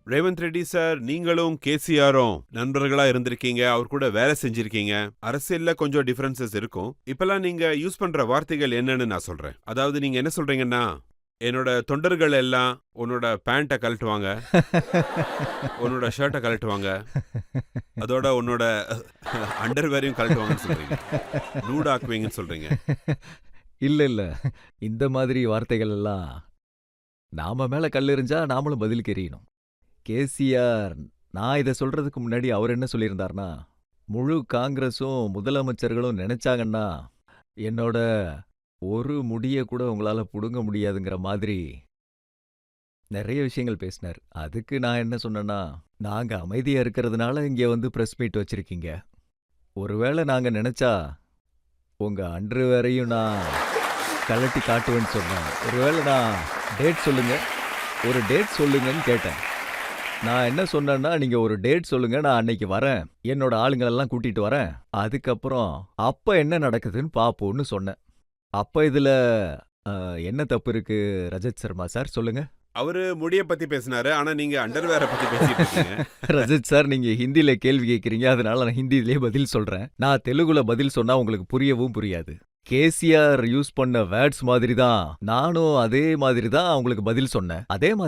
Revanth Reddy sir, நீங்களும் கேசிஆரும் நண்பர்களா இருந்திருக்கீங்க, அவர் கூட வேலை செஞ்சிருக்கீங்க. அரசியல்ல கொஞ்சம் டிஃபரன்சஸ் இருக்கும். இப்பெல்லாம் நீங்க யூஸ் பண்ற வார்த்தைகள் என்னன்னு நான் சொல்றேன். அதாவது நீங்க என்ன சொல்றீங்கன்னா, என்னோட தொண்டர்கள் எல்லாம் உன்னோட பேண்ட்டை கழட்டுவாங்க, உன்னோட ஷர்ட்டை கழட்டுவாங்க, அதோட உன்னோட அண்டர்வேரையும் கழட்டுவாங்கன்னு சொல்றீங்க. நூடு ஆக்குவீங்கன்னு சொல்றீங்க. இல்ல. இந்த மாதிரி வார்த்தைகள் எல்லாம் நாம மேல கல்லெறிஞ்சா நாமளும் பதிலுக்கு எறியணும். கேசிஆர் நான் இத சொல்றதுக்கு முன்னாடி அவர் என்ன சொல்லியிருந்தார்னா, முழு காங்கிரஸும் முதலமைச்சர்களும் நினைச்சாங்கன்னா, என்னோட ஒரு முடிய கூட உங்களால புடுங்க முடியாதுங்கிற மாதிரி நெறைய விஷயங்கள் பேசினார். அதுக்கு நான் என்ன சொன்னேன்னா, நாங்க அமைதியா இருக்கிறதுனால இங்க வந்து பிரஸ் மீட் வச்சிருக்கீங்க. ஒருவேளை நாங்க நினைச்சா உங்க அண்டர்வேரையும் நான் கழட்டி காட்டுவேன்னு சொன்னேன். ஒருவேளை நான் டேட் சொல்லுங்க, ஒரு டேட் சொல்லுங்கன்னு கேட்டேன். நான் என்ன சொன்னேன்னா, நீங்க ஒரு டேட் சொல்லுங்க, நான் அன்னைக்கு வரேன். என்னோட ஆளுங்களெல்லாம் கூட்டிட்டு வரேன். அதுக்கப்புறம் அப்ப என்ன நடக்குதுன்னு பாப்போம்னு சொன்னேன். அப்ப இதுல என்ன தப்பு இருக்கு ரஜத் சர்மா சார் சொல்லுங்க? அவரு முடிய பத்தி பேசினாரு, ஆனா நீங்க அண்டர்வேரை பத்தி பேசிட்டு இருக்கீங்க. ரஜத் சார் நீங்க ஹிந்தில கேள்வி கேட்கிறீங்க, அதனால நான் ஹிந்தியிலே பதில் சொல்றேன். நான் தெலுங்குல பதில் சொன்னா உங்களுக்கு புரியவும் புரியாது. கேசிஆர் யூஸ் பண்ண வேர்ட்ஸ் மாதிரி தான் நானும் அதே மாதிரி தான் உங்களுக்கு பதில் சொன்னேன். அதே மாதிரி